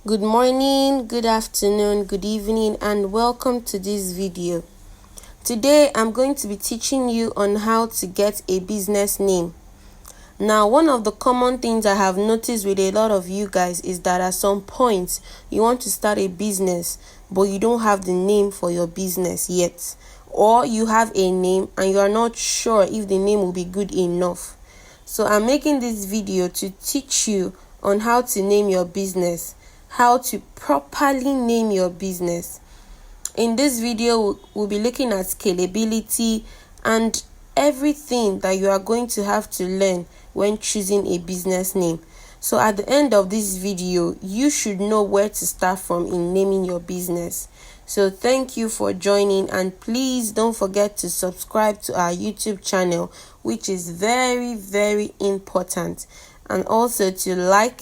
Good morning, good afternoon, good evening, and welcome to this video. Today I'm going to be teaching you on how to get a business name. Now, one of the common things I have noticed with a lot of you guys is that at some point you want to start a business, but you don't have the name for your business yet, or you have a name and you are not sure if the name will be good enough. So I'm making this video to teach you on how to name your business, how to properly name your business. In this video, we'll be looking at scalability and everything that you are going to have to learn when choosing a business name. So at the end of this video, you should know where to start from in naming your business. So thank you for joining, and please don't forget to subscribe to our YouTube channel, which is very, very important, and also to like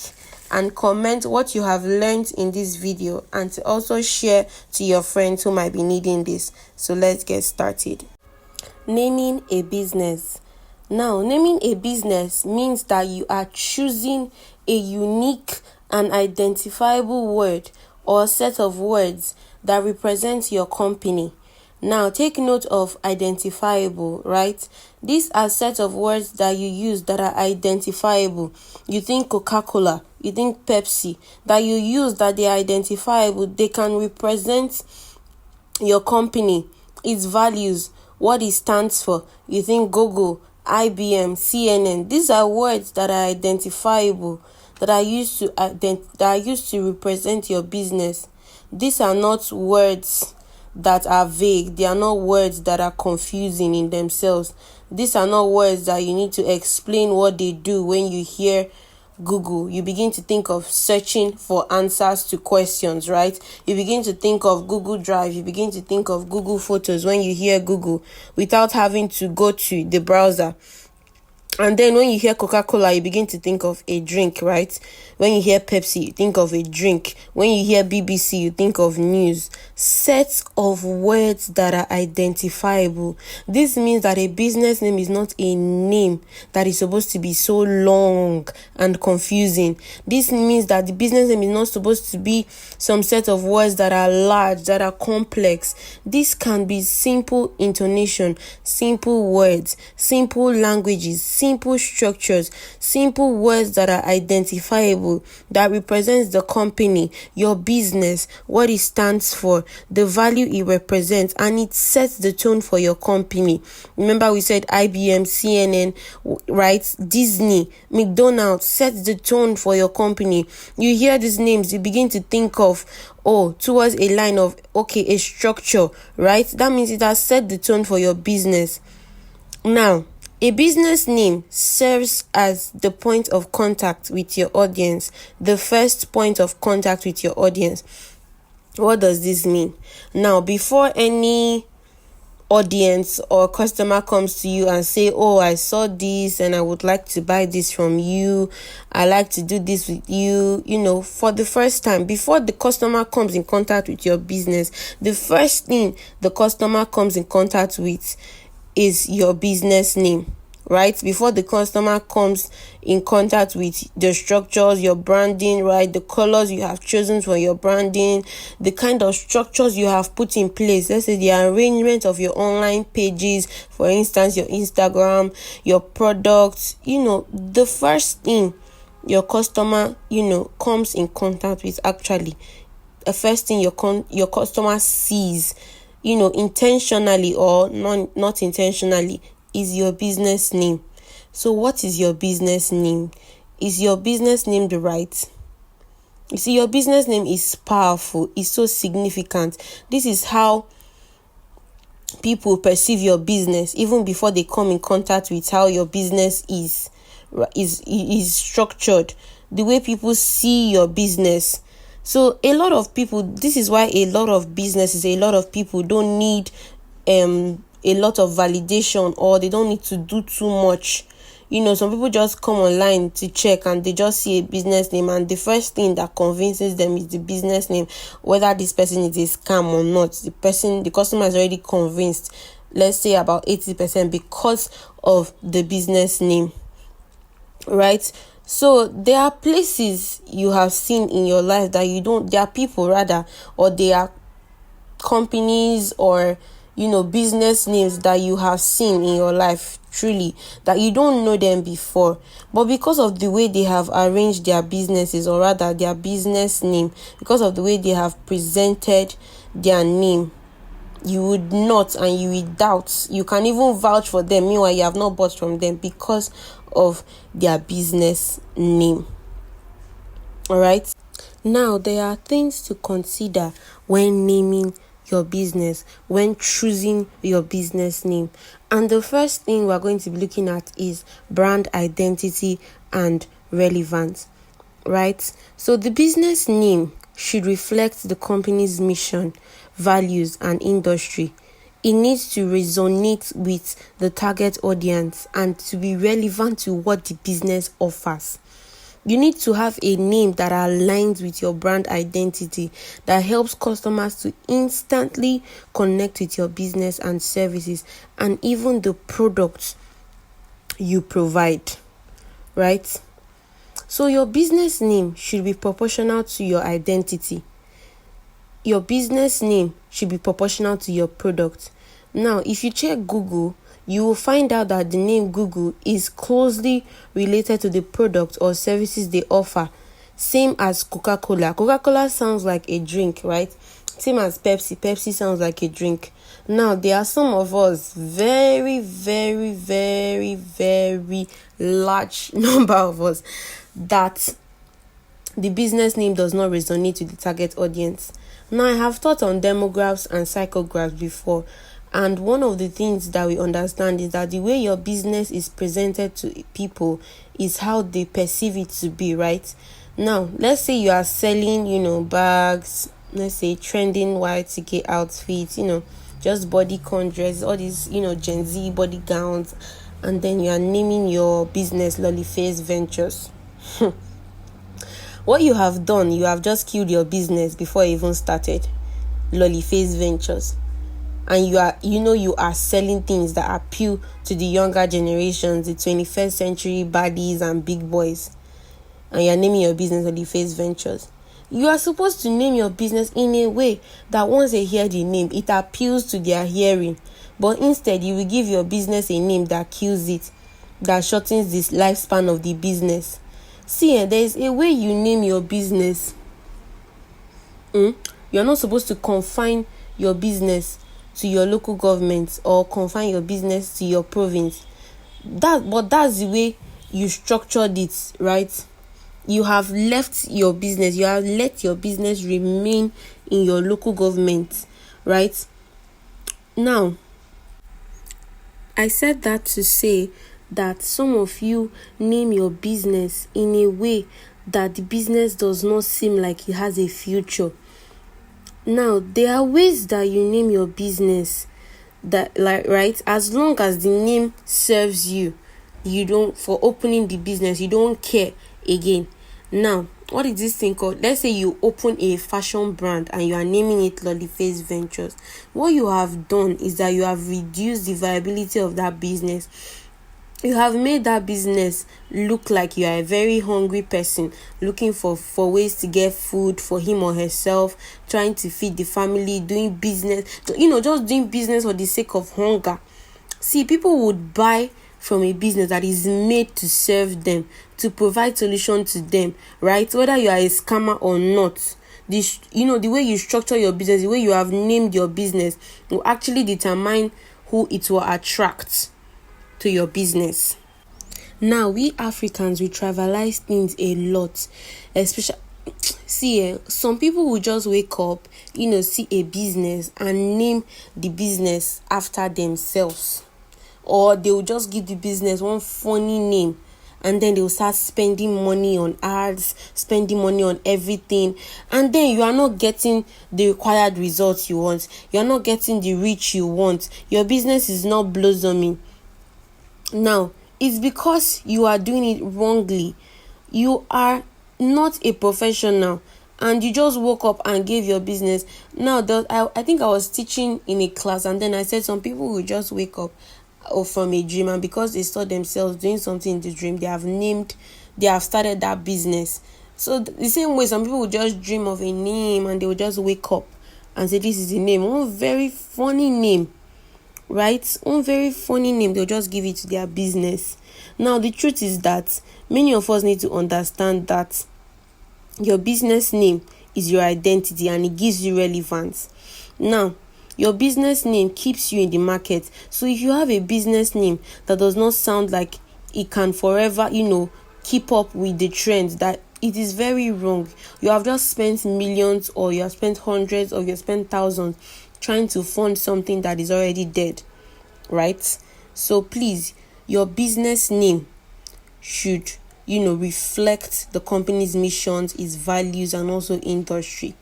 and comment what you have learned in this video, and to also share to your friends who might be needing this. So let's get started. Naming a business. Now, naming a business means that you are choosing a unique and identifiable word or set of words that represents your company. Now, take note of identifiable, right? These are sets of words that you use that are identifiable. You think Coca-Cola, you think Pepsi, that you use that they are identifiable. They can represent your company, its values, what it stands for. You think Google, IBM, CNN. These are words that are identifiable, that are used to represent your business. These are not words that are vague. They are not words that are confusing in themselves. These are not words that you need to explain what they do. When you hear Google, you begin to think of searching for answers to questions, right? You begin to think of Google Drive, you begin to think of Google Photos when you hear Google, without having to go to the browser. And then when you hear Coca-Cola, you begin to think of a drink, right? When you hear Pepsi, you think of a drink. When you hear BBC, you think of news. Sets of words that are identifiable. This means that a business name is not a name that is supposed to be so long and confusing. This means that the business name is not supposed to be some set of words that are large, that are complex. This can be simple intonation, simple words, simple languages, simple structures, simple words that are identifiable, that represents the company, your business, what it stands for, the value it represents, and it sets the tone for your company. Remember, we said IBM, CNN, right? Disney, McDonald's sets the tone for your company. You hear these names, you begin to think of, towards a line of, a structure, right? That means it has set the tone for your business. Now, a business name serves as the point of contact with your audience, the first point of contact with your audience. What does this mean? Now, before any audience or customer comes to you and say, I saw this and I would like to buy this from you, I like to do this with you, for the first time, before the customer comes in contact with your business, the first thing the customer comes in contact with is your business name, right? Before the customer comes in contact with the structures, your branding, right? The colors you have chosen for your branding, the kind of structures you have put in place. Let's say the arrangement of your online pages, for instance, your Instagram, your products, the first thing your customer, comes in contact with, actually, the first thing your customer sees, intentionally or not intentionally, is your business name. So what is your business name? Is your business name the right? You see, your business name is powerful. It's so significant. This is how people perceive your business even before they come in contact with how your business is structured, the way people see your business. So a lot of people, this is why a lot of businesses, a lot of people don't need a lot of validation, or they don't need to do too much. Some people just come online to check and they just see a business name, and the first thing that convinces them is the business name. Whether this person is a scam or not, the customer is already convinced, let's say about 80%, because of the business name, right? So there are places you have seen in your life that you don't, there are people rather, or there are companies or business names that you have seen in your life truly that you don't know them before, but because of the way they have arranged their businesses, or rather their business name, because of the way they have presented their name, you would not, and you will doubt, you can even vouch for them, meanwhile you have not bought from them because of their business name. All right, now there are things to consider when naming your business, when choosing your business name. And the first thing we're going to be looking at is brand identity and relevance, right? So the business name should reflect the company's mission, values, and industry. It needs to resonate with the target audience and to be relevant to what the business offers. You need to have a name that aligns with your brand identity, that helps customers to instantly connect with your business and services, and even the products you provide, right? So your business name should be proportional to your identity. Your business name should be proportional to your product. Now, if you check Google, you will find out that the name Google is closely related to the product or services they offer. Same as Coca-Cola. Coca-Cola sounds like a drink, right? Same as Pepsi. Pepsi sounds like a drink. Now, there are some of us, very, very, very, very large number of us, that the business name does not resonate with the target audience. Now, I have taught on demographs and psychographs before, and one of the things that we understand is that the way your business is presented to people is how they perceive it to be, right? Now, let's say you are selling, bags, let's say trending white ticket outfits, just bodycon dress, all these, Gen Z body gowns, and then you are naming your business Loliface Ventures. What you have done, you have just killed your business before it even started. Loliface Ventures. And you are selling things that appeal to the younger generations, the 21st century baddies and big boys. And you're naming your business Loliface Ventures. You are supposed to name your business in a way that once they hear the name, it appeals to their hearing. But instead, you will give your business a name that kills it, that shortens the lifespan of the business. See, there is a way you name your business. You're not supposed to confine your business to your local government or confine your business to your province. But that's the way you structured it, right? You have let your business remain in your local government, right? Now, I said that to say that some of you name your business in a way that the business does not seem like it has a future. Now, there are ways that you name your business that, right, as long as the name serves you, for opening the business, you don't care again. Now, what is this thing called? Let's say you open a fashion brand and you are naming it Loliface Ventures. What you have done is that you have reduced the viability of that business. You have made that business look like you are a very hungry person looking for ways to get food for him or herself, trying to feed the family, doing business, just doing business for the sake of hunger. See, people would buy from a business that is made to serve them, to provide solution to them, right? Whether you are a scammer or not. The way you structure your business, the way you have named your business will actually determine who it will attract to your business. Now, we Africans, we trivialize things a lot, especially some people will just wake up, see a business and name the business after themselves, or they will just give the business one funny name, and then they will start spending money on ads, spending money on everything, and then you are not getting the required results you want. You are not getting the reach you want. Your business is not blossoming. Now, it's because you are doing it wrongly. You are not a professional, and you just woke up and gave your business. Now, I think I was teaching in a class, and then I said some people will just wake up from a dream, and because they saw themselves doing something in the dream, they have named they have started that business. So the same way some people will just dream of a name and they will just wake up and say this is the name. One very funny name, right? One very funny name, they'll just give it to their business. Now the truth is that many of us need to understand that your business name is your identity and it gives you relevance. Now, your business name keeps you in the market. So if you have a business name that does not sound like it can forever, keep up with the trends, that it is very wrong. You have just spent millions, or you have spent hundreds, or you have spent thousands trying to fund something that is already dead, right? So please, your business name should reflect the company's missions, its values, and also industry.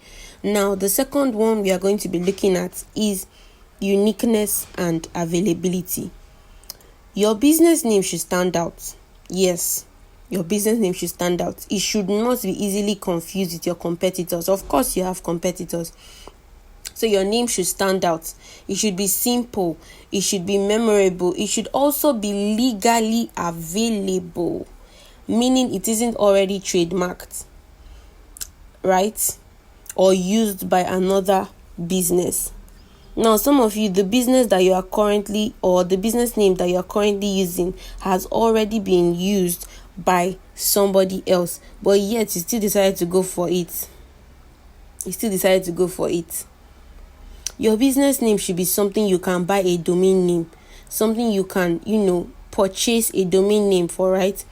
Now, the second one we are going to be looking at is uniqueness and availability. Your business name should stand out. Yes, your business name should stand out. It should not be easily confused with your competitors. Of course, you have competitors. So your name should stand out. It should be simple. It should be memorable. It should also be legally available, meaning it isn't already trademarked, right? Or used by another business. Now, some of you, the business that you are currently, or the business name that you are currently using has already been used by somebody else, but yet you still decided to go for it. Your business name should be something you can buy a domain name, something you can, purchase a domain name for, right?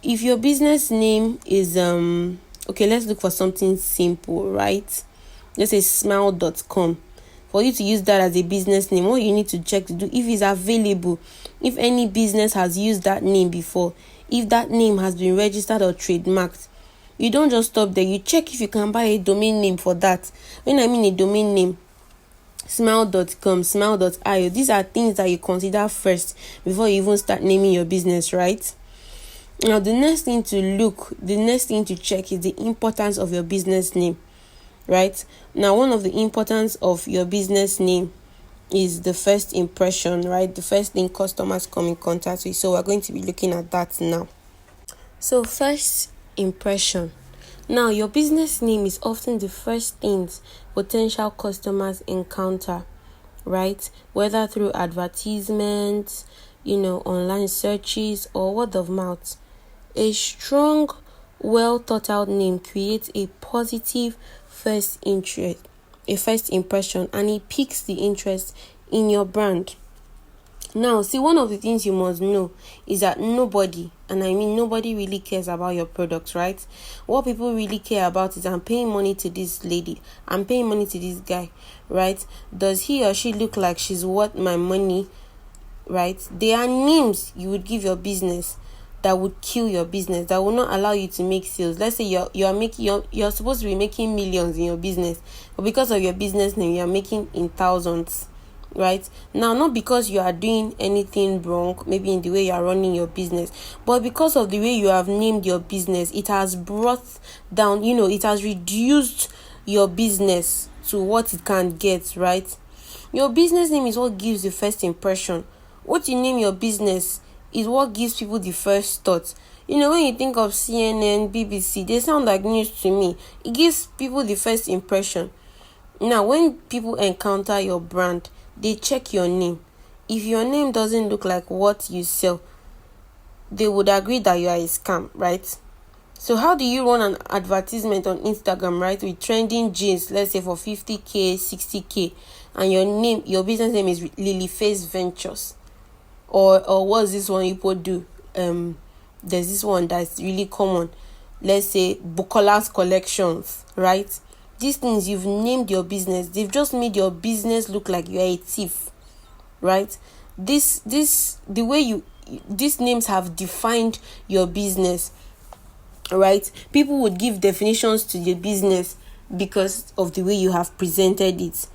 If your business name is, okay, let's look for something simple, right? Let's say smile.com. For you to use that as a business name, what you need to check to do, if it's available, if any business has used that name before, if that name has been registered or trademarked. You don't just stop there. You check if you can buy a domain name for that. When I mean a domain name, smile.com, smile.io, these are things that you consider first before you even start naming your business, right? Now, the next thing to check is the importance of your business name, right? Now, one of the importance of your business name is the first impression, right? The first thing customers come in contact with. So we're going to be looking at that now. So first impression. Now, your business name is often the first things potential customers encounter, right? Whether through advertisements, online searches, or word of mouth. A strong, well thought out name creates a positive first impression, and it piques the interest in your brand. Now, see, one of the things you must know is that nobody really cares about your product, right? What people really care about is, I'm paying money to this lady, I'm paying money to this guy, right? Does he or she look like she's worth my money, right? There are names you would give your business that would kill your business, that will not allow you to make sales. Let's say you're supposed to be making millions in your business, but because of your business name, you're making in thousands, right? Now, not because you are doing anything wrong, maybe in the way you are running your business, but because of the way you have named your business, it has brought down, it has reduced your business to what it can get, right? Your business name is what gives the first impression. What you name your business is what gives people the first thought. When you think of CNN, BBC, they sound like news to me. It gives people the first impression. Now, when people encounter your brand, they check your name. If your name doesn't look like what you sell, they would agree that you are a scam, right? So how do you run an advertisement on Instagram, right, with trending jeans, let's say for 50k, 60k, and your business name is Lily Face Ventures? Or what's this one people do? There's this one that's really common. Let's say Bukola's Collections, right? These things, you've named your business. They've just made your business look like you're a thief, right? These names have defined your business, right? People would give definitions to your business because of the way you have presented it.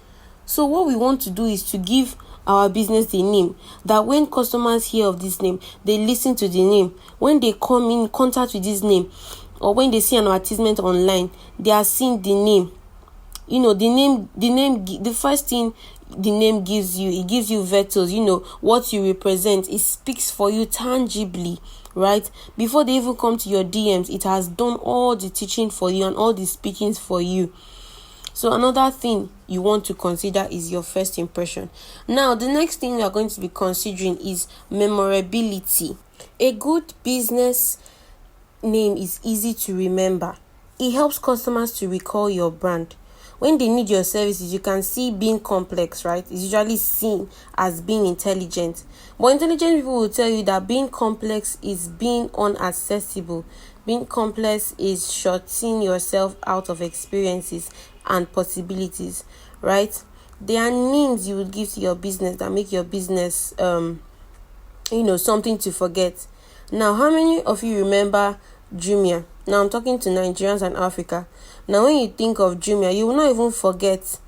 So what we want to do is to give our business a name that when customers hear of this name, they listen to the name. When they come in contact with this name, or when they see an advertisement online, they are seeing the name. The first thing the name gives you, it gives you vectors, what you represent. It speaks for you tangibly, right? Before they even come to your DMs, it has done all the teaching for you and all the speakings for you. So another thing you want to consider is your first impression. Now, the next thing we are going to be considering is memorability. A good business name is easy to remember. It helps customers to recall your brand. When they need your services, you can see being complex, right? It's usually seen as being intelligent. But intelligent people will tell you that being complex is being unaccessible. Being complex is shutting yourself out of experiences and possibilities, right? There are names you would give to your business that make your business something to forget. Now, how many of you remember Jumia? Now, I'm talking to Nigerians and Africa. Now, when you think of Jumia, you will not even forget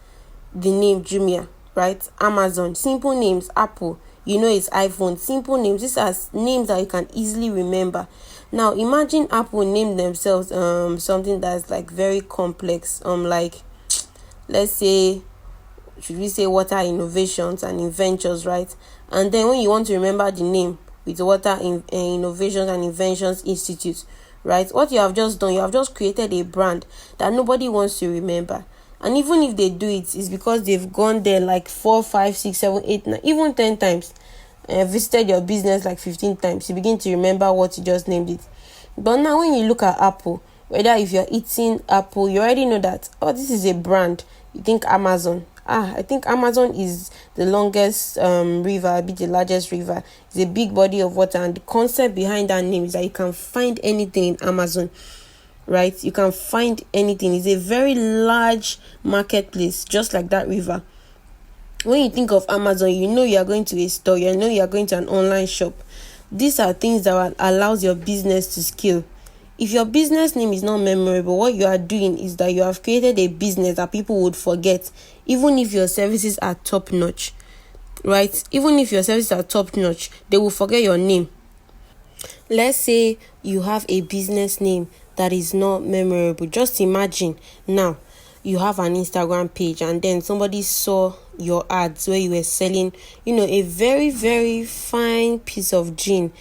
the name Jumia, right? Amazon, simple names. Apple, it's iPhone, simple names. These are names that you can easily remember. Now, imagine Apple named themselves something that's like very complex. Let's say, should we say Water Innovations and Inventures, right? And then when you want to remember the name with Water Innovations and Inventions Institute, right? What you have just done, you have just created a brand that nobody wants to remember. And even if they do it, it's because they've gone there like 4, 5, 6, 7, 8, 9, even 10 times. Visited your business like 15 times. You begin to remember what you just named it. But now when you look at Apple, whether if you're eating Apple, you already know that, this is a brand. You think Amazon. I think Amazon is the longest river, the largest river. It's a big body of water, and the concept behind that name is that you can find anything in Amazon, right? You can find anything. It's a very large marketplace, just like that river. When you think of Amazon, you are going to a store, you are going to an online shop. These are things that allows your business to scale. If your business name is not memorable, what you are doing is that you have created a business that people would forget, even if your services are top notch, right? Even if your services are top notch, they will forget your name. Let's say you have a business name that is not memorable. Just imagine now you have an Instagram page and then somebody saw your ads where you were selling, a very, very fine piece of jean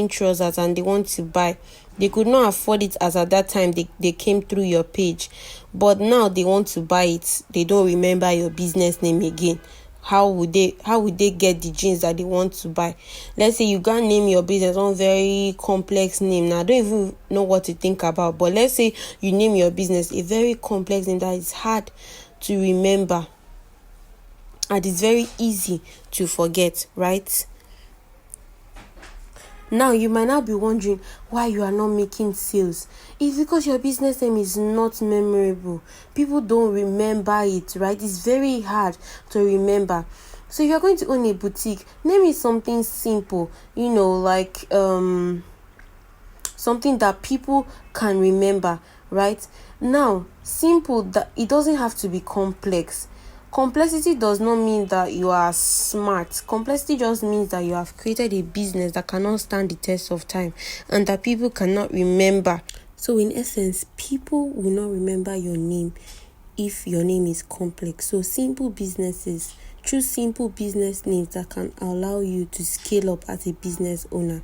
trousers, and they want to buy. They could not afford it as at that time they came through your page. But now they want to buy it. They don't remember your business name again. How would they get the jeans that they want to buy? Let's say you can't name your business one very complex name. Now I don't even know what to think about. But let's say you name your business a very complex name that is hard to remember. And it's very easy to forget, right? Now, you might now be wondering why you are not making sales. It's because your business name is not memorable. People don't remember it, right? It's very hard to remember. So if you're going to own a boutique, name it something simple, like something that people can remember, right? Now, simple, that it doesn't have to be complex. Complexity does not mean that you are smart. Complexity just means that you have created a business that cannot stand the test of time and that people cannot remember. So in essence, people will not remember your name if your name is complex. So simple businesses, choose simple business names that can allow you to scale up as a business owner.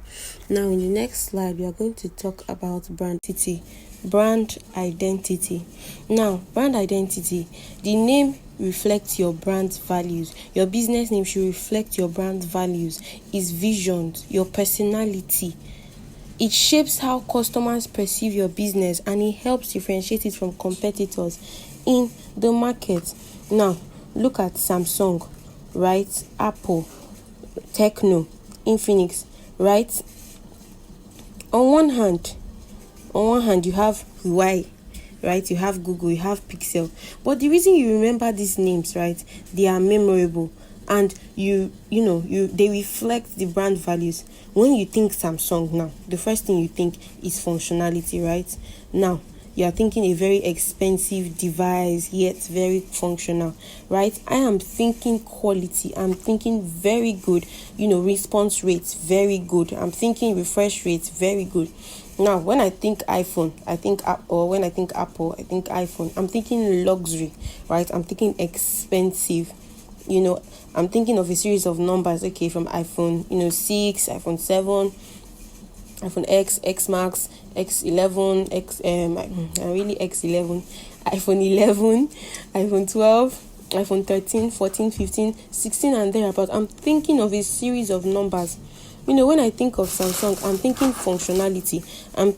Now in the next slide, we are going to talk about brand identity. Now, brand identity, the name reflects your brand values. Your business name should reflect your brand values, its visions, your personality. It shapes how customers perceive your business and it helps differentiate it from competitors in the market. Now, look at Samsung, right? Apple, Techno, Infinix, right? On one hand, you have Huawei, right? You have Google, you have Pixel. But the reason you remember these names, right? They are memorable and they reflect the brand values. When you think Samsung now, the first thing you think is functionality, right? Now, you are thinking a very expensive device, yet very functional, right? I am thinking quality. I'm thinking very good, response rates, very good. I'm thinking refresh rates, very good. Now, when I think iPhone, when I think Apple, I think iPhone. I'm thinking luxury, right? I'm thinking expensive. I'm thinking of a series of numbers, okay, from iPhone, 6, iPhone 7, iPhone X, X Max, X11, really X11, iPhone 11, iPhone 12, iPhone 13, 14, 15, 16 and thereabout. I'm thinking of a series of numbers. When I think of Samsung, I'm thinking functionality. I'm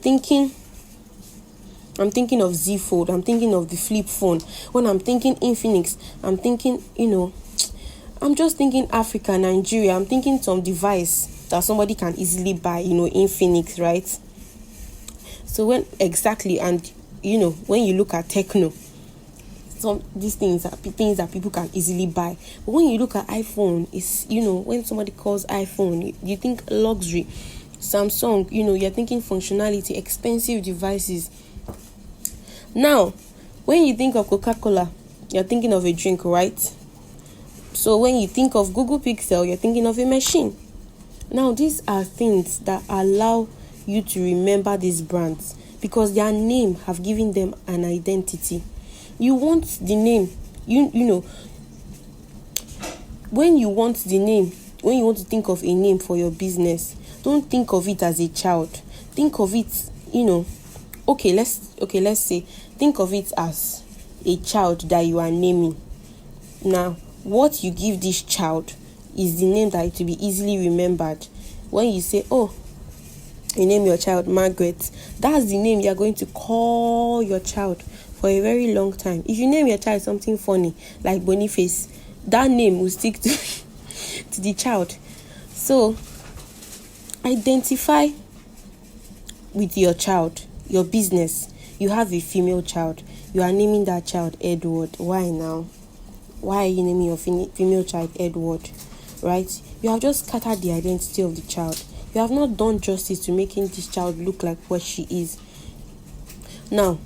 thinking of Z Fold. I'm thinking of the flip phone. When I'm thinking Infinix, I'm thinking, I'm just thinking Africa, Nigeria. I'm thinking some device that somebody can easily buy, Infinix, right? So when you look at Techno, these things are things that people can easily buy. But when you look at iPhone, it's, when somebody calls iPhone, you think luxury. Samsung, you're thinking functionality, expensive devices. Now, when you think of Coca-Cola, you're thinking of a drink, right? So when you think of Google Pixel, you're thinking of a machine. Now, these are things that allow you to remember these brands because their name have given them an identity. You want the name, when you want to think of a name for your business, don't think of it as a child. Think of it, let's say, think of it as a child that you are naming. Now, what you give this child is the name that it will be easily remembered. When you say, you name your child Margaret, that's the name you're going to call your child for a very long time. If you name your child something funny like Boniface, that name will stick to to the child. So identify with your child, your business. You have a female child, you are naming that child Edward. Why now? Why are you naming your female child Edward? Right? You have just scattered the identity of the child. You have not done justice to making this child look like what she is. Now,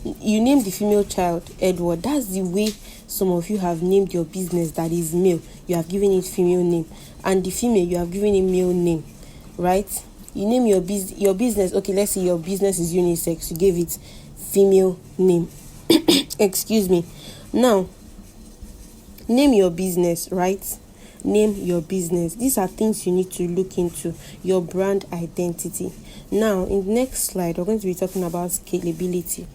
you name the female child Edward. That's the way some of you have named your business that is male. You have given it female name. And the female, you have given it male name. Right? You name your business. Okay, let's say your business is unisex. You gave it female name. Excuse me. Now, name your business, right? Name your business. These are things you need to look into. Your brand identity. Now, in the next slide, we're going to be talking about scalability.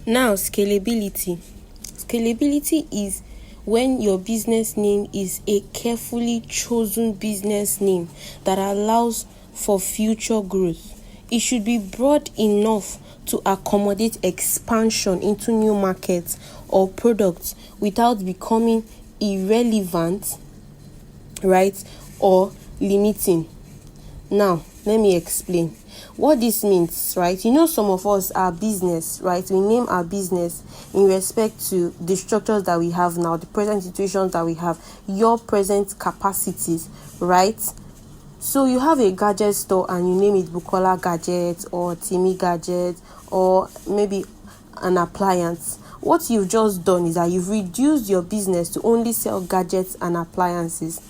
Now, scalability. Scalability is when your business name is a carefully chosen business name that allows for future growth. It should be broad enough to accommodate expansion into new markets or products without becoming irrelevant, right, or limiting. Now, let me explain what this means, right? Some of us, our business, right? We name our business in respect to the structures that we have now, the present situations that we have, your present capacities, right? So you have a gadget store and you name it Bukola Gadget or Timmy Gadget or maybe an appliance. What you've just done is that you've reduced your business to only sell gadgets and appliances,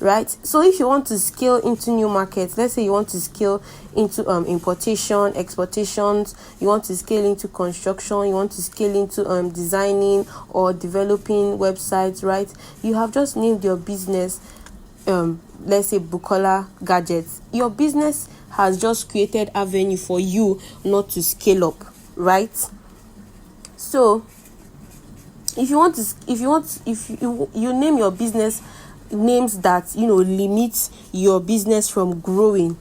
right? So if you want to scale into new markets, let's say you want to scale into importation, exportations, you want to scale into construction, you want to scale into designing or developing websites, right? You have just named your business let's say Bukola Gadgets. Your business has just created avenue for you not to scale up, right? So if you name your business names that limit your business from growing,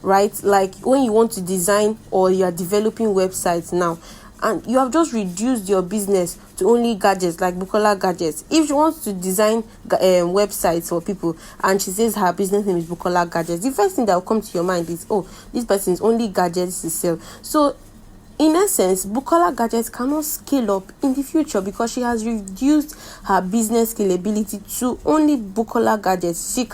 right? Like when you want to design or you're developing websites now and you have just reduced your business to only gadgets like Bukola Gadgets. If she wants to design websites for people and she says her business name is Bukola Gadgets, the first thing that will come to your mind is, this person is only gadgets to sell. So in essence, Bukola Gadgets cannot scale up in the future because she has reduced her business scalability to only Bukola Gadgets. She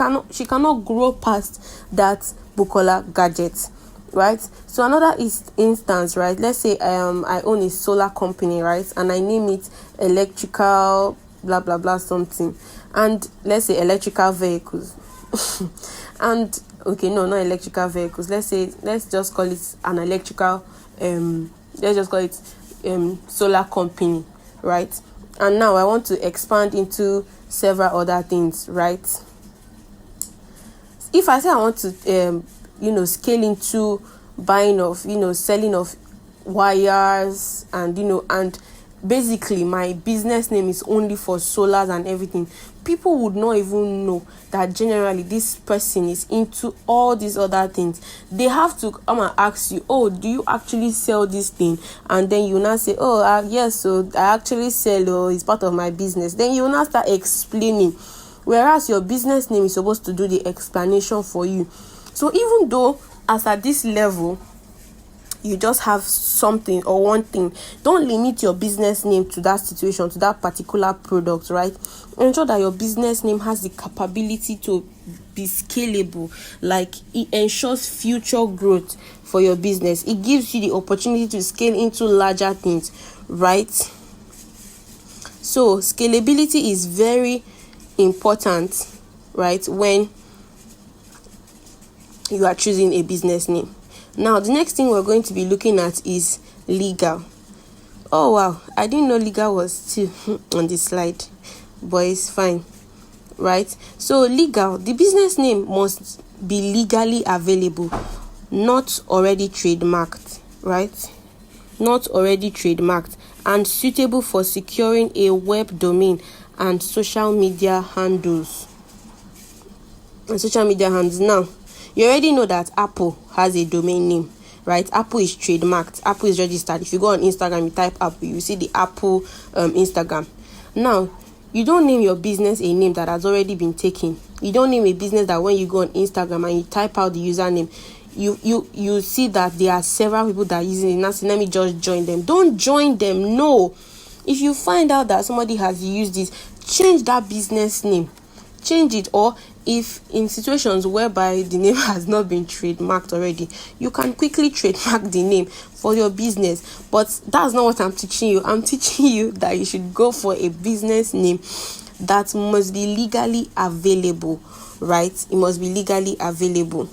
cannot grow past that Bukola Gadgets, right? So another instance, right? Let's say I own a solar company, right? And I name it electrical blah blah blah something, and let's say electrical vehicles. And okay, no, not electrical vehicles. Let's just call it an electrical let's just call it solar company, right? And now I want to expand into several other things, right? If I say I want to scale into buying of, selling of wires, and and basically my business name is only for solars and everything, people would not even know that generally this person is into all these other things. They have to come and ask you, oh, do you actually sell this thing? And then you now say, oh, yes, so I actually sell, or it's part of my business. Then you now start explaining, whereas your business name is supposed to do the explanation for you. So even though as at this level you just have something or one thing, don't limit your business name to that situation, to that particular product, right? Ensure that your business name has the capability to be scalable. Like, it ensures future growth for your business. It gives you the opportunity to scale into larger things, right? So scalability is very important, right, when you are choosing a business name. Now, the next thing we're going to be looking at is legal. Oh wow, I didn't know legal was still on this slide, but it's fine, right? So legal, the business name must be legally available, not already trademarked, right? Not already trademarked, and suitable for securing a web domain and social media handles. Now, you already know that Apple has a domain name, right? Apple is trademarked. Apple is registered. If you go on Instagram, you type Apple, you see the Apple Instagram. Now, you don't name your business a name that has already been taken. You don't name a business that when you go on Instagram and you type out the username, you see that there are several people that are using it. Now, let me just join them. Don't join them. No. If you find out that somebody has used this, change that business name. Change it. Or if in situations whereby the name has not been trademarked already, you can quickly trademark the name for your business. But that's not what I'm teaching you. I'm teaching you that you should go for a business name that must be legally available, right? It must be legally available.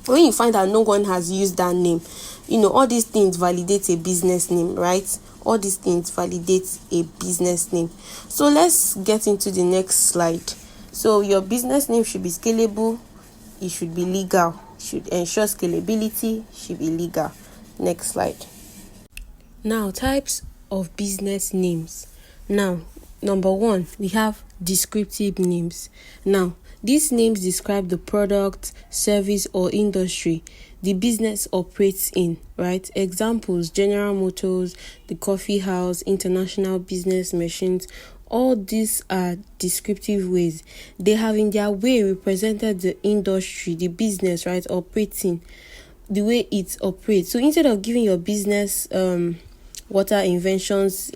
When you find that no one has used that name, all these things validate a business name, right? All these things validate a business name. So let's get into the next slide. So your business name should be scalable, it should be legal, should ensure scalability, should be legal. Next slide. Now, types of business names. Now, number one, we have descriptive names. Now, these names describe the product, service, or industry the business operates in, right? Examples: General Motors, the Coffee House, International Business Machines. All these are descriptive ways. They have in their way represented the industry, the business, right, operating, the way it operates. So instead of giving your business Water Innovations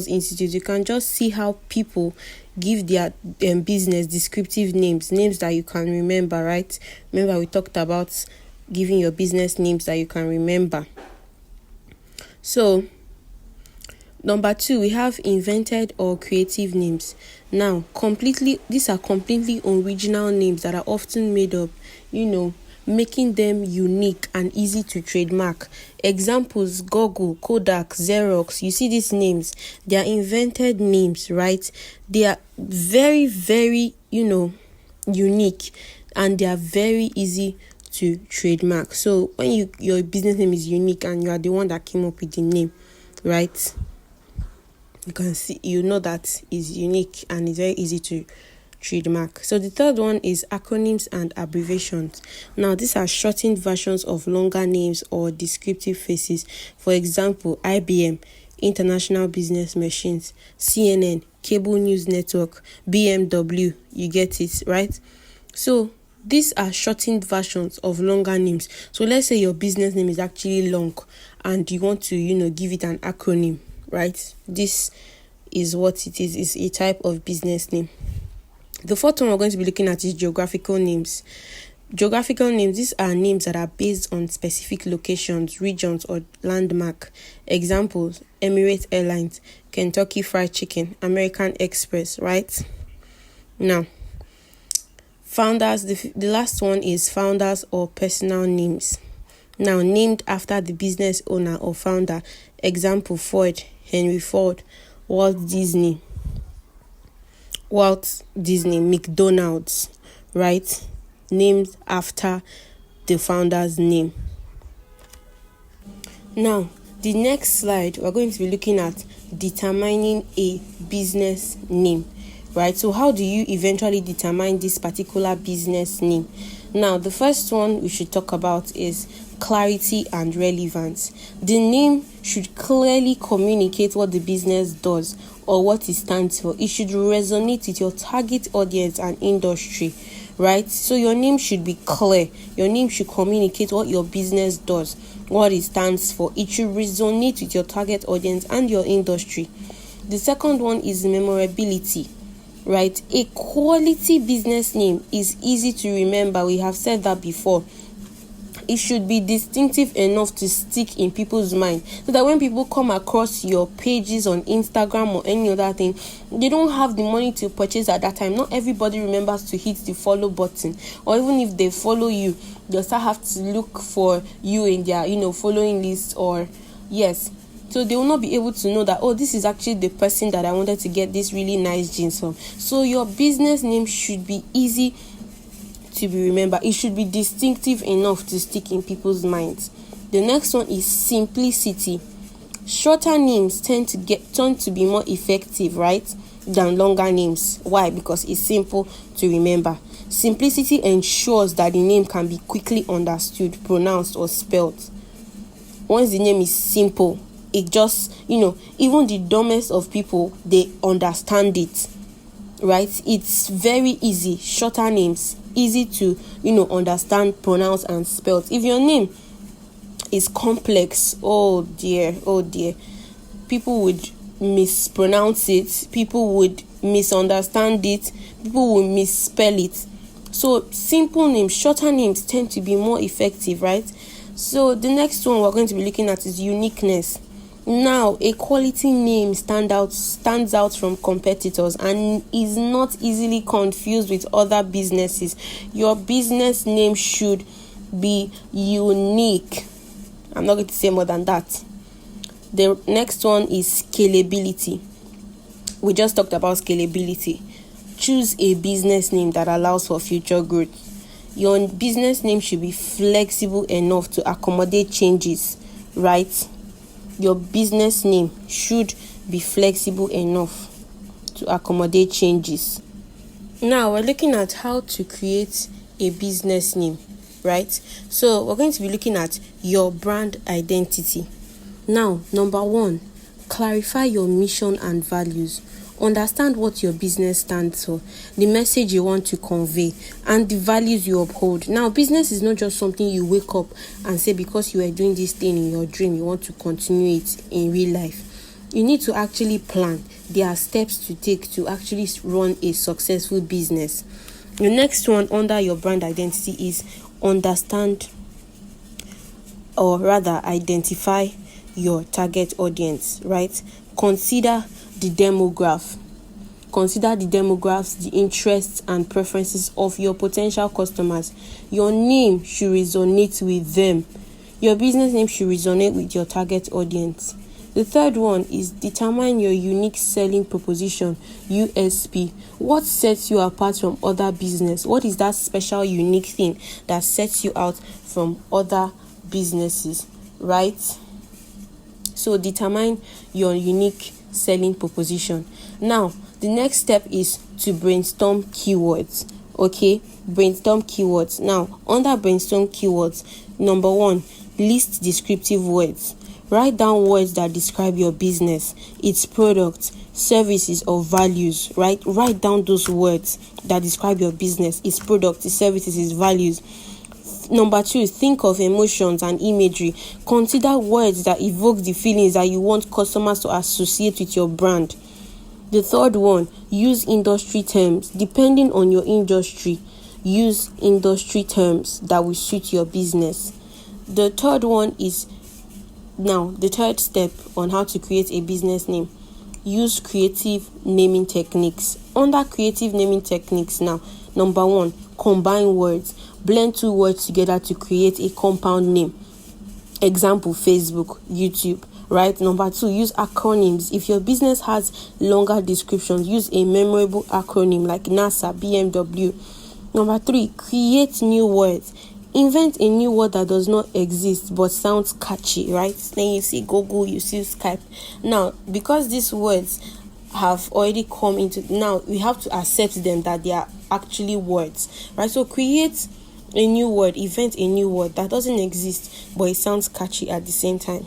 Institute, you can just see how people give their business descriptive names that you can remember, right? Remember, we talked about giving your business names that you can remember. So number two, we have invented or creative names. Now, these are completely original names that are often made up, making them unique and easy to trademark. Examples: Google, Kodak, Xerox. You see these names, they are invented names, right? They are very, very, unique, and they are very easy to trademark. So when your business name is unique and you are the one that came up with the name, right, you can see, that is unique and it's very easy to trademark. So the third one is acronyms and abbreviations. Now, these are shortened versions of longer names or descriptive phrases. For example, IBM, International Business Machines; CNN, Cable News Network; BMW. You get it, right? So these are shortened versions of longer names. So let's say your business name is actually long and you want to, give it an acronym, right? This is what it is. It's a type of business name. The fourth one we're going to be looking at is geographical names. Geographical names, these are names that are based on specific locations, regions, or landmark. Examples: Emirates Airlines, Kentucky Fried Chicken, American Express, right? Now, founders, the last one is founders or personal names. Now, named after the business owner or founder. Example: Ford, Henry Ford; Walt Disney, McDonald's, right? Named after the founder's name. Now, the next slide, we're going to be looking at determining a business name, right? So how do you eventually determine this particular business name? Now, the first one we should talk about is clarity and relevance. The name should clearly communicate what the business does or what it stands for. It should resonate with your target audience and industry, right? So your name should be clear. Your name should communicate what your business does, what it stands for. It should resonate with your target audience and your industry. The second one is memorability, right? A quality business name is easy to remember. We have said that before. It should be distinctive enough to stick in people's mind, so that when people come across your pages on Instagram or any other thing, they don't have the money to purchase at that time. Not everybody remembers to hit the follow button, or even if they follow you, they'll start have to look for you in their following list, or yes. So they will not be able to know that, oh, this is actually the person that I wanted to get this really nice jeans from. So your business name should be easy to be remembered. It should be distinctive enough to stick in people's minds. The next one is simplicity. Shorter names tend to be more effective, right, than longer names. Why? Because it's simple to remember. Simplicity ensures that the name can be quickly understood, pronounced, or spelled. Once the name is simple, it just, even the dumbest of people, they understand it, right? It's very easy. Shorter names, easy to, understand, pronounce, and spell. If your name is complex, oh dear, people would mispronounce it, people would misunderstand it, people will misspell it. So simple names, shorter names tend to be more effective, right? So the next one we're going to be looking at is uniqueness. Now, a quality name stands out from competitors and is not easily confused with other businesses. Your business name should be unique. I'm not going to say more than that. The next one is scalability. We just talked about scalability. Choose a business name that allows for future growth. Your business name should be flexible enough to accommodate changes, right? Your business name should be flexible enough to accommodate changes. Now, we're looking at how to create a business name, right? So, we're going to be looking at your brand identity. Now, number 1, clarify your mission and values. Understand what your business stands for, the message you want to convey, and the values you uphold. Now, business is not just something you wake up and say because you are doing this thing in your dream, you want to continue it in real life. You need to actually plan. There are steps to take to actually run a successful business. The next one under your brand identity is understand, or rather identify your target audience, right? Consider the demographics, the interests and preferences of your potential customers. Your name should resonate with them. Your business name should resonate with your target audience. The third one is determine your unique selling proposition, USP. What sets you apart from other business? What is that special, unique thing that sets you out from other businesses, right? So determine your unique selling proposition. Now, the next step is to brainstorm keywords. Okay, brainstorm keywords. Now, under brainstorm keywords, number 1, list descriptive words. Write down words that describe your business, its products, services, or values. Right? Write down those words that describe your business, its products, its services, its values. Number 2, think of emotions and imagery. Consider words that evoke the feelings that you want customers to associate with your brand. The third one, use industry terms. Depending on your industry, use industry terms that will suit your business. The third one is, now, the third step on how to create a business name. Use creative naming techniques. Under creative naming techniques now, number 1, combine words. Blend 2 words together to create a compound name. Example, Facebook, YouTube, right? Number 2, use acronyms. If your business has longer descriptions, use a memorable acronym like NASA, BMW. Number 3, create new words. Invent a new word that does not exist but sounds catchy, right? Then you see Google, you see Skype. Now, because these words have already come into, now we have to accept them that they are actually words, right? So create a new word, invent a new word that doesn't exist but it sounds catchy at the same time.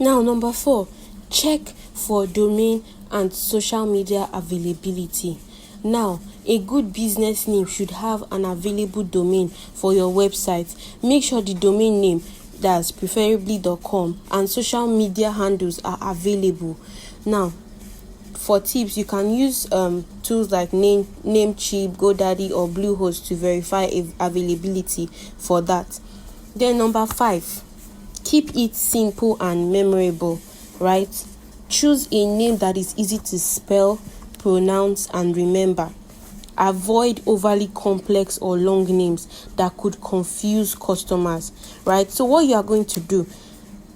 Now, number 4, check for domain and social media availability. Now, a good business name should have an available domain for your website. Make sure the domain name, that's preferably .com, and social media handles are available. Now, for tips, you can use tools like Namecheap, GoDaddy, or Bluehost to verify availability for that. Then number 5, keep it simple and memorable, right? Choose a name that is easy to spell, pronounce, and remember. Avoid overly complex or long names that could confuse customers, right? So what you are going to do,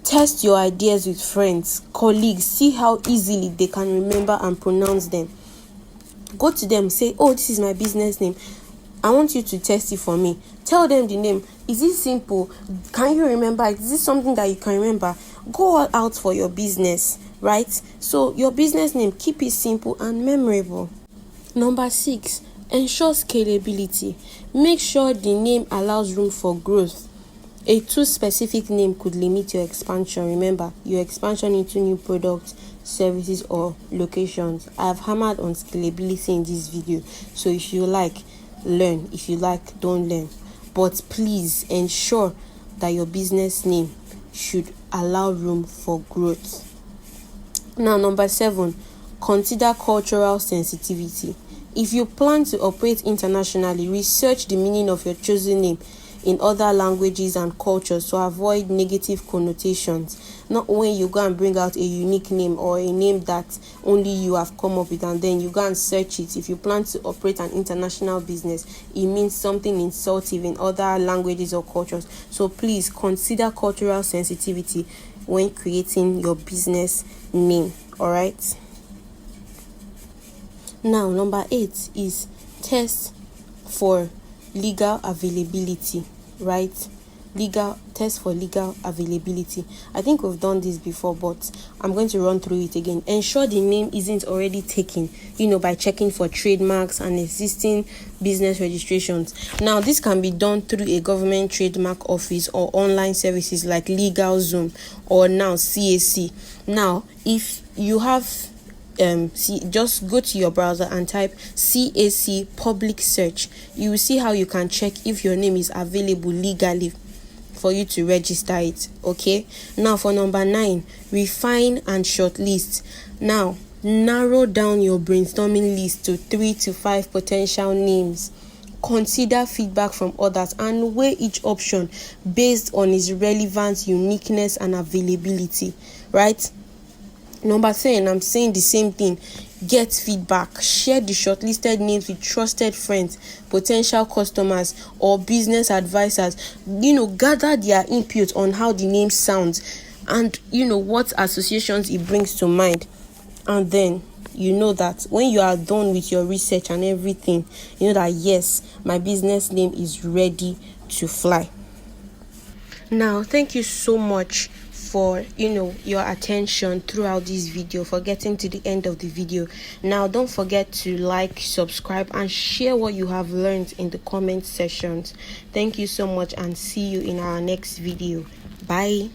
test your ideas with friends, colleagues, see how easily they can remember and pronounce them. Go to them, say, oh, this is my business name. I want you to test it for me. Tell them the name. Is it simple? Can you remember? Is this something that you can remember? Go all out for your business, right? So your business name, keep it simple and memorable. Number 6, ensure scalability. Make sure the name allows room for growth. A too specific name could limit your expansion. Remember, your expansion into new products, services, or locations. I have hammered on scalability in this video. So if you like, learn. If you like, don't learn. But please ensure that your business name should allow room for growth. Now, number 7, consider cultural sensitivity. If you plan to operate internationally, research the meaning of your chosen name in other languages and cultures to avoid negative connotations. Not when you go and bring out a unique name or a name that only you have come up with and then you go and search it. If you plan to operate an international business, it means something insultive in other languages or cultures. So please consider cultural sensitivity when creating your business name. All right. Now, number 8 is test for legal availability, right? Test for legal availability. I think we've done this before, but I'm going to run through it again. Ensure the name isn't already taken, by checking for trademarks and existing business registrations. Now, this can be done through a government trademark office or online services like LegalZoom or now CAC. Now, if you have just go to your browser and type CAC public search. You will see how you can check if your name is available legally for you to register it. Okay, now for number 9, refine and shortlist. Now, narrow down your brainstorming list to 3 to 5 potential names. Consider feedback from others and weigh each option based on its relevance, uniqueness, and availability, right? Number 10, I'm saying the same thing. Get feedback. Share the shortlisted names with trusted friends, potential customers, or business advisors. Gather their input on how the name sounds and, what associations it brings to mind. And then, that when you are done with your research and everything, that yes, my business name is ready to fly. Now, thank you so much for your attention throughout this video, for getting to the end of the video. Now, don't forget to like, subscribe, and share what you have learned in the comment sections. Thank you so much and see you in our next video. Bye.